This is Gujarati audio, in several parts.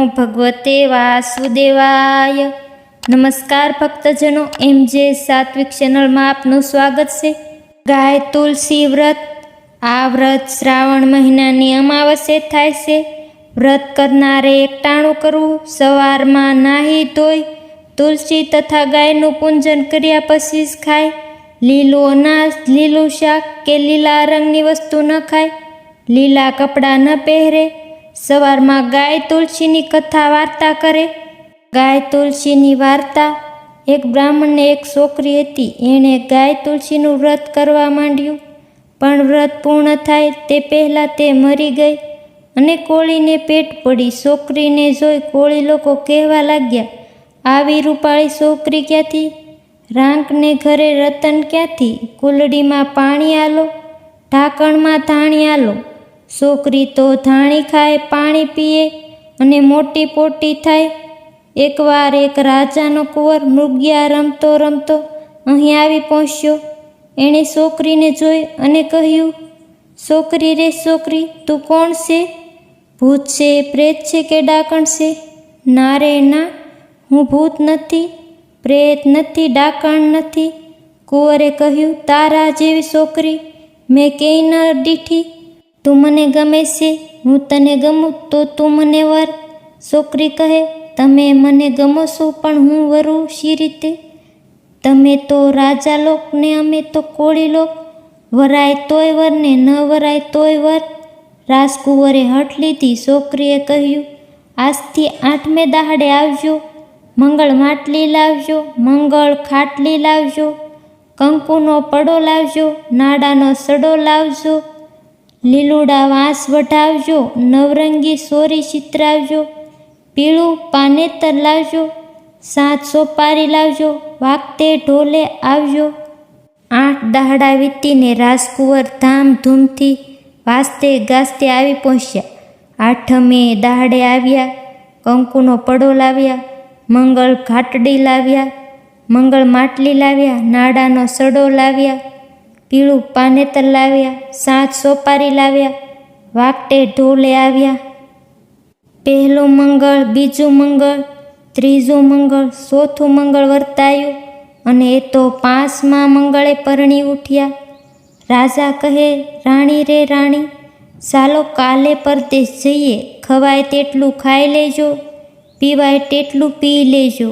ભગવતે વાસુદેવાય. નમસ્કાર ભક્તજનો, MJ સાત્વિક ચેનલમાં આપનું સ્વાગત છે. ગાય તુલસી વ્રત. આ વ્રત શ્રાવણ મહિનાની અમાવસ્યે થાય છે. વ્રત કરનારે એકટાણું કરવું. સવારમાં નાહી ધોઈ તુલસી તથા ગાયનું પૂજન કર્યા પછી જ ખાય. લીલું અનાજ, લીલું શાક કે લીલા રંગની વસ્તુ ન ખાય. લીલા કપડાં ન પહેરે. સવારમાં ગાય તુલસીની કથા વાર્તા કરે. ગાય તુલસીની વાર્તા. એક બ્રાહ્મણને એક છોકરી હતી. એણે ગાય તુલસીનું વ્રત કરવા માંડ્યું, પણ વ્રત પૂર્ણ થાય તે પહેલાં તે મરી ગઈ અને કોળીને પેટ પડી. છોકરીને જોઈ કોળી લોકો કહેવા લાગ્યા, આવી રૂપાળી છોકરી ક્યાંથી? રાંકને ઘરે રતન ક્યાંથી? કુલડીમાં પાણી આલો, ઢાંકણમાં ધાણી આલો. છોકરી તો ધાણી ખાય, પાણી પીએ અને મોટી પોટી થાય. એકવાર એક રાજાનો કુંવર મૃગિયા રમતો રમતો અહીં આવી પહોંચ્યો. એણે છોકરીને જોઈ અને કહ્યું, છોકરી રે છોકરી, તું કોણ છે? ભૂત છે, પ્રેત છે કે ડાકણ છે? ના રે ના, હું ભૂત નથી, પ્રેત નથી, ડાકણ નથી. કુંવરે કહ્યું, તારા જેવી છોકરી મેં ક્યાંય ન દીઠી. તું મને ગમે છે, હું તને ગમું તો તું મને વર. છોકરી કહે, તમે મને ગમો છો, પણ હું વરું શી રીતે? તમે તો રાજા લોક ને અમે તો કોળી લોક. વરાય તોય વર ને ન વરાય તોય વર. રાજકુંવરે હઠ લીધી. છોકરીએ કહ્યું, આજથી 8મે દાહડે આવજો. મંગળ માટલી લાવજો, મંગળ ખાટલી લાવજો, કંકુનો પડો લાવજો, નાડાનો સડો લાવજો, લીલુડા વાંસ વઢાવજો, નવરંગી સોરી ચિતરાવજો, પીળું પાનેતર લાવજો, 7 સોપારી લાવજો, વાગતે ઢોલે આવજો. 8 દાહડા વીતીને રાજકુંવર ધામધૂમથી વાજતે ગાજતે આવી પહોંચ્યા. 8મે દાહડે આવ્યા. કંકુનો પડો લાવ્યા, મંગળ ઘાટડી લાવ્યા, મંગળ માટલી લાવ્યા, નાડાનો સડો લાવ્યા, પીળું પાનેતર લાવ્યા, 7 સોપારી લાવ્યા, વાગટે ઢોલે આવ્યા. પહેલું મંગળ, બીજું મંગળ, ત્રીજું મંગળ, ચોથું મંગળ વર્તાયું અને એ તો 5મા મંગળે પરણી ઉઠ્યા. રાજા કહે, રાણી રે રાણી, ચાલો કાલે પરદેશ જઈએ. ખવાય તેટલું ખાઈ લેજો, પીવાય તેટલું પી લેજો.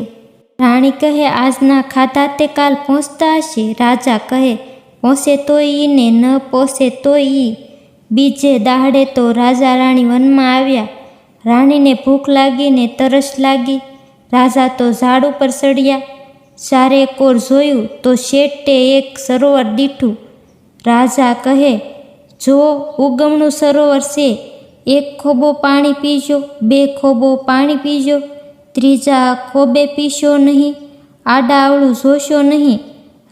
રાણી કહે, આજના ખાધા તે કાલ પહોંચતા હશે. રાજા કહે, પહોંચે તોય ઈ ને ન પહોંચે તોય ઈ. બીજે દાહડે તો રાજા રાણી વનમાં આવ્યા. રાણીને ભૂખ લાગીને તરસ લાગી. રાજા તો ઝાડ ઉપર ચડ્યા. ચારે કોર જોયું તો શેઠે એક સરોવર દીઠું. રાજા કહે, જો ઉગમણું સરોવર છે, 1 ખોબો પાણી પીજો, 2 ખોબો પાણી પીજો, 3જા ખોબે પીશો નહીં, આડાવળું જોશો નહીં.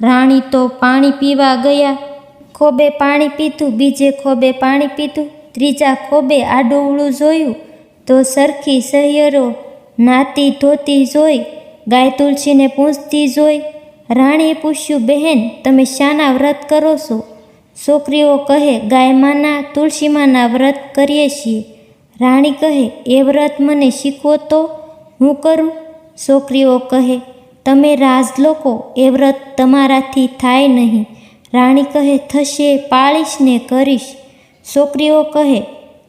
રાણી તો પાણી પીવા ગયા. ખોબે પાણી પીધું, બીજે ખોબે પાણી પીધું, 3જા ખોબે આડુંવળું જોયું તો સરખી સહિયરો નાતી ધોતી જોઈ, ગાય તુલસીને પૂછતી જોઈ. રાણીએ પૂછ્યું, બહેન, તમે શાના વ્રત કરો છો? છોકરીઓ કહે, ગાયમાના, તુલસીમાના વ્રત કરીએ છીએ. રાણી કહે, એ વ્રત મને શીખવો તો હું કરું. છોકરીઓ કહે, તમે રાજ લોકો, એ વ્રત તમારાથી થાય નહીં. રાણી કહે, થશે, પાળીશ ને કરીશ. છોકરીઓ કહે,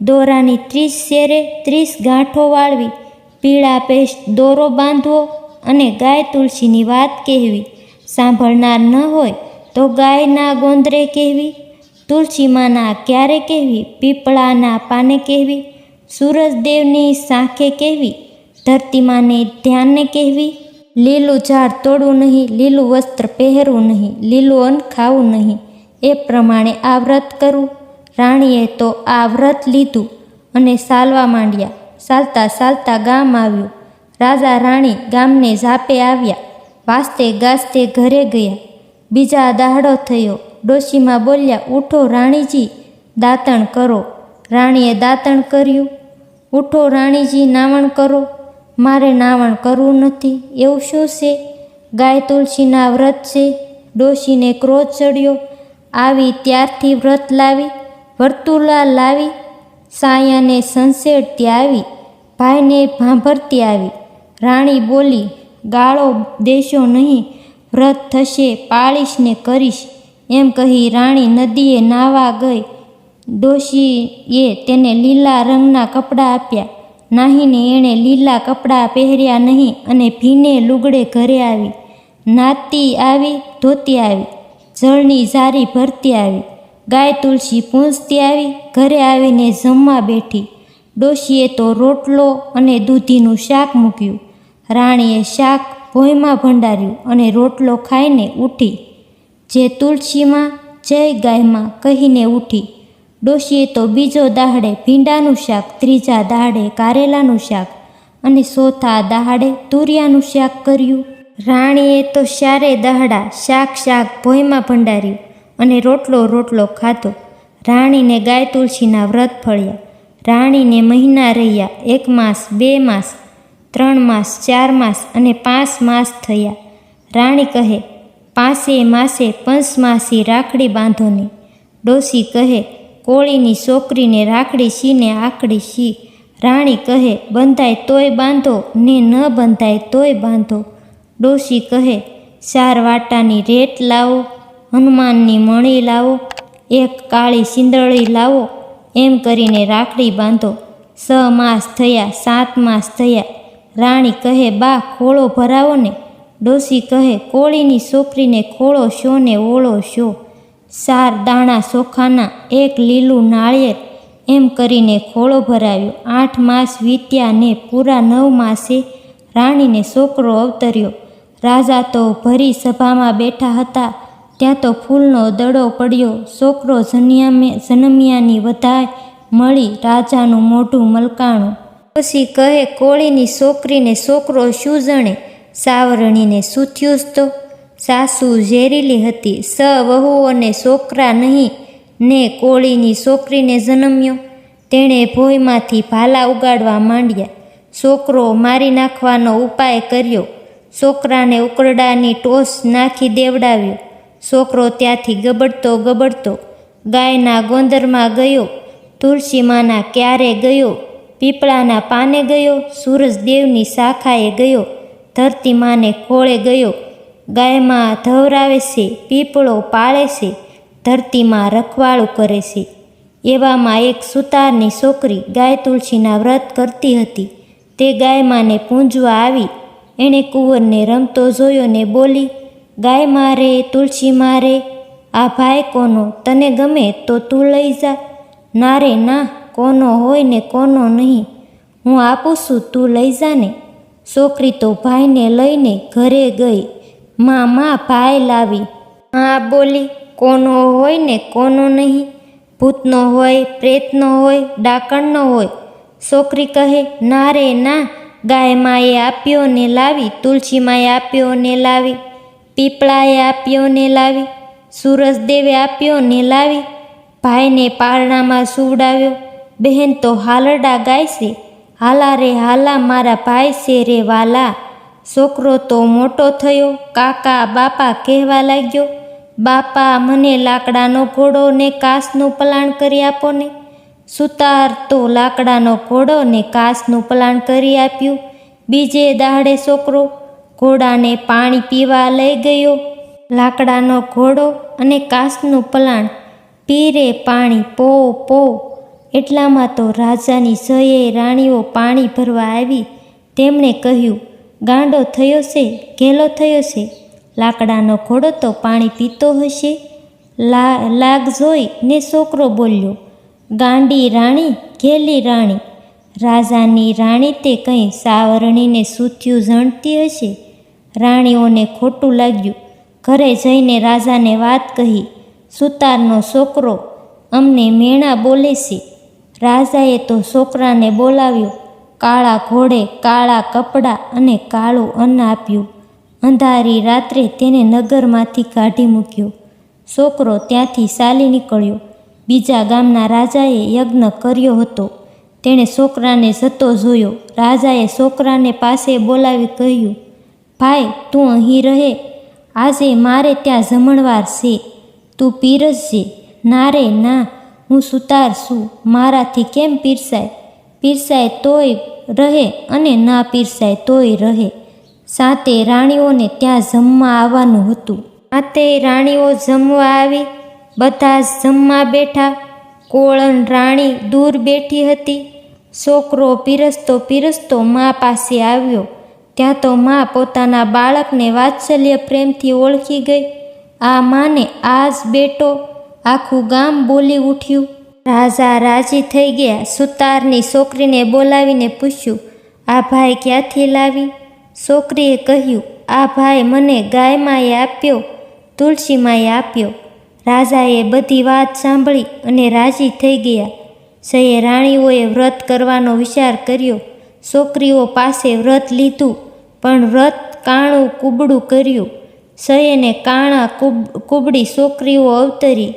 દોરાની 30 શેરે 30 ગાંઠો વાળવી, પીળા પેસ્ટ દોરો બાંધવો અને ગાય તુલસીની વાત કહેવી. સાંભળનાર ન હોય તો ગાયના ગોંદરે કહેવી, તુલસીમાના ક્યારે કહેવી, પીપળાના પાને કહેવી, સૂરજદેવની સાંખે કહેવી, ધરતીમાને ધ્યાને કહેવી. લીલું ઝાડ તોડવું નહીં, લીલું વસ્ત્ર પહેરવું નહીં, લીલું અન્ન ખાવું નહીં. એ પ્રમાણે આ વ્રત કરવું. રાણીએ તો આ વ્રત લીધું અને ચાલવા માંડ્યા. ચાલતા ચાલતા ગામ આવ્યું. રાજા રાણી ગામને ઝાપે આવ્યા. વાજતે ગાજતે ઘરે ગયા. બીજા દાહડો થયો. ડોશીમાં બોલ્યા, ઉઠો રાણીજી, દાંતણ કરો. રાણીએ દાંતણ કર્યું. ઉઠો રાણીજી, નાવણ કરો. મારે નાવણ કરવું નથી. એવું શું છે? ગાય તુલસીના વ્રત છે. ડોશીને ક્રોધ ચડ્યો. આવી ત્યારથી વ્રત લાવી, વર્તુલા લાવી, સાયાને સંસેડતી આવી, ભાઈને ભાંભરતી આવી. રાણી બોલી, ગાળો દેશો નહીં, વ્રત થશે, પાળીશ ને કરીશ. એમ કહી રાણી નદીએ નાહવા ગઈ. ડોશીએ તેને લીલા રંગના કપડાં આપ્યા. નાહીને એણે લીલા કપડાં પહેર્યા નહીં અને ભીને લુગડે ઘરે આવી. નાતી આવી, ધોતી આવી, જળની ઝારી ભરતી આવી. ગાય તુલસી પૂંછતી આવી, ઘરે આવીને જમવા બેઠી. ડોશીએ તો રોટલો અને દૂધીનું શાક મૂક્યું. રાણીએ શાક ભોંયમાં ભંડાર્યું અને રોટલો ખાઈને ઉઠી. જે તુલસીમાં, જય ગાયમાં કહીને ઉઠી. ડોશીએ તો બીજો દાહડે ભીંડાનું શાક, ત્રીજા દાહડે કારેલાનું શાક અને ચોથા દાહડે તુરિયાનું શાક કર્યું. રાણીએ તો ચારે દહાડા શાક ભોંયમાં ભંડાર્યું અને રોટલો ખાધો. રાણીને ગાય તુલસીના વ્રત ફળ્યા. રાણીને મહિના રહ્યા. 1 માસ, 2 માસ, 3 માસ, 4 માસ અને 5 માસ થયા. રાણી કહે, 5 માસે પંચમાસી રાખડી બાંધો ને. ડોશી કહે, કોળીની છોકરીને રાખડી સીને આકડી સી. રાણી કહે, બંધાય તોય બાંધો ને ન બંધાય તોય બાંધો. ડોશી કહે, 4 વાટાની રેટ લાવો, હનુમાનની મણી લાવો, 1 કાળી સિંદળી લાવો. એમ કરીને રાખડી બાંધો. 6 માસ થયા, 7 માસ થયા. રાણી કહે, બા ખોળો ભરાવો ને. ડોશી કહે, કોળીની છોકરીને ખોળો શો ને ઓળો શો. 4 દાણા ચોખાના, 1 લીલું નાળિયેર. એમ કરીને ખોળો ભરાવ્યો. 8 માસ વીત્યા ને પૂરા 9 માસે રાણીને છોકરો અવતર્યો. રાજા તો ભરી સભામાં બેઠા હતા. ત્યાં તો ફૂલનો દડો પડ્યો. છોકરો જન્મ્યાની વધાય મળી, રાજાનું મોઢું મલકાણું. પછી કહે, કોળીની છોકરીને છોકરો શું જણે? સાવરણીને શું થયું તો? સાસુ ઝેરીલી હતી, વહુઓને છોકરા નહીં ને કોળીની છોકરીને જન્મ્યો. તેણે ભોંયમાંથી ભાલા ઉગાડવા માંડ્યા. છોકરો મારી નાખવાનો ઉપાય કર્યો. છોકરાને ઉકરડાની ટોસ નાખી દેવડાવ્યો. છોકરો ત્યાંથી ગબડતો ગાયના ગોંદરમાં ગયો, તુલસીમાના ક્યારે ગયો, પીપળાના પાને ગયો, સૂરજદેવની શાખાએ ગયો, ધરતી માને ખોળે ગયો. ગાયમાં ધવરાવે છે, પીપળો પાળે છે, ધરતીમાં રખવાળું કરે છે. એવામાં એક સુતારની છોકરી ગાય તુલસીના વ્રત કરતી હતી. તે ગાયમાને પૂંજવા આવી. એણે કુંવરને રમતો જોયો ને બોલી, ગાય મારે, તુલસી મારે, આ ભાઈ કોનો? તને ગમે તો તું લઈ જા. ના રે ના, કોનો હોય ને કોનો નહીં, હું આપું છું, તું લઈ જા ને. છોકરી તો ભાઈને લઈને ઘરે ગઈ. માં ભાઈ લાવી. માં બોલી, કોનો હોય ને કોનો નહીં, ભૂતનો હોય, પ્રેતનો હોય, ડાકણનો હોય. છોકરી કહે, ના રે ના, ગાય માએ આપ્યો ને લાવી, તુલસી માએ આપ્યો ને લાવી, પીપળાએ આપ્યો ને લાવી, સૂરજદેવે આપ્યો ને લાવી. ભાઈને પારણામાં સુવડાવ્યો. બહેન તો હાલરડા ગાય છે, હાલા રે હાલા મારા ભાઈ છે રે વાલા. છોકરો તો મોટો થયો, કાકા બાપા કહેવા લાગ્યો. બાપા, મને લાકડાનો ઘોડો ને કાચનું પલાણ કરી આપો ને. સુતાર તો લાકડાનો ઘોડો ને કાચનું પલાણ કરી આપ્યું. બીજે દાડે છોકરો ઘોડાને પાણી પીવા લઈ ગયો. લાકડાનો ઘોડો અને કાચનું પલાણ, પીરે પાણી પો. એટલામાં તો રાજાની 6 રાણીઓ પાણી ભરવા આવી. તેમણે કહ્યું, ગાંડો થયો છે, ઘેલો થયો છે, લાકડાનો ઘોડો તો પાણી પીતો હશે. લાગ જોઈ ને છોકરો બોલ્યો, ગાંડી રાણી, ઘેલી રાણી. રાજાની રાણી તે કંઈ સાવરણીને સૂથ્યું જણતી હશે. રાણીઓને ખોટું લાગ્યું. ઘરે જઈને રાજાને વાત કહી. સુતારનો છોકરો અમને મેણા બોલે છે. રાજાએ તો છોકરાને બોલાવ્યો. કાળા ઘોડે કાળા કપડાં અને કાળું અન્ન આપ્યું. અંધારી રાત્રે તેને નગરમાંથી કાઢી મૂક્યો. છોકરો ત્યાંથી ચાલી નીકળ્યો. બીજા ગામના રાજાએ યજ્ઞ કર્યો હતો. તેણે છોકરાને જતો જોયો. રાજાએ છોકરાને પાસે બોલાવી કહ્યું, ભાઈ, તું અહીં રહે, આજે મારે ત્યાં જમણવાર છે, તું પીરસજે. ના રે ના, હું સુતાર છું, મારાથી કેમ પીરસાય? પીરસાય તોય રહે અને ના પીરસાય તોય રહે. 7 રાણીઓને ત્યાં જમવા આવવાનું હતું. 7 રાણીઓ જમવા આવી. બધા જ જમવા બેઠા. કોળણ રાણી દૂર બેઠી હતી. છોકરો પીરસતો પીરસતો મા પાસે આવ્યો. ત્યાં તો મા પોતાના બાળકને વાત્સલ્ય પ્રેમથી ઓળખી ગઈ. આ માને આજ બેટો, આખું ગામ બોલી ઉઠ્યું. રાજા રાજી થઈ ગયા. સુતારની છોકરીને બોલાવીને પૂછ્યું, આ ભાઈ ક્યાંથી લાવી? છોકરીએ કહ્યું, આ ભાઈ મને ગાયમાએ આપ્યો, તુલસીમાએ આપ્યો. રાજાએ બધી વાત સાંભળી અને રાજી થઈ ગયા. 6 રાણીઓએ વ્રત કરવાનો વિચાર કર્યો. છોકરીઓ પાસે વ્રત લીધું, પણ વ્રત કાણું કૂબડું કર્યું. 6 કાણા કૂબડી છોકરીઓ અવતરી.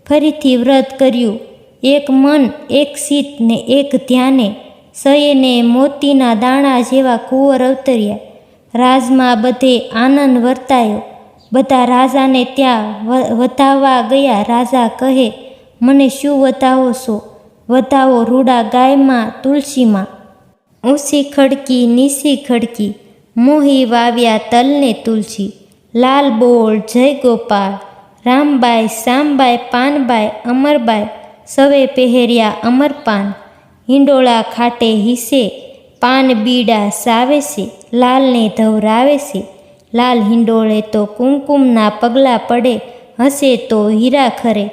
ફરીથી વ્રત કર્યું. એક મન, એક ચિત્ત ને એક ધ્યાને 6 મોતીના દાણા જેવા કુંવર અવતર્યા. રાજમાં બધે આનંદ વર્તાયો. બધા રાજાને ત્યાં વધાવવા ગયા. રાજા કહે, મને શું વધાવો છો? વધાવો રૂડા ગાયમાં, તુલસીમાં. ઊંચી ખડકી નીચી ખડકી, મોહી વાવ્યા તલને તુલસી. લાલ બોલ જય ગોપાળ, રામબાઈ શ્યામબાઈ પાનબાઈ અમરબાઈ, સવે પહેર્યા અમરપાન. હિંડોળા ખાટે હિસે, પાન બીડા સાવે છે, લાલને ધવરાવે છે. લાલ હિંડોળે તો કુમકુમના પગલાં પડે, હસે તો હીરા ખરે.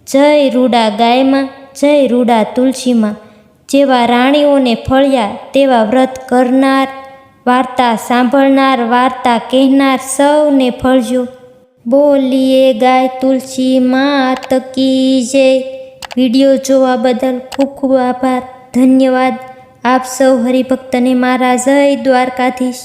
જય રૂડા ગાયમાં, જય રૂડા તુલસીમાં. જેવા રાણીઓને ફળ્યા તેવા વ્રત કરનાર, વાર્તા સાંભળનાર, વાર્તા કહેનાર સૌને ફળજો. બોલીએ ગાય તુલસી માત કી જય. વિડીયો જોવા બદલ ખૂબ ખૂબ આભાર. ધન્યવાદ. આપ સૌ હરિભક્તને મારા જય દ્વારકાધીશ.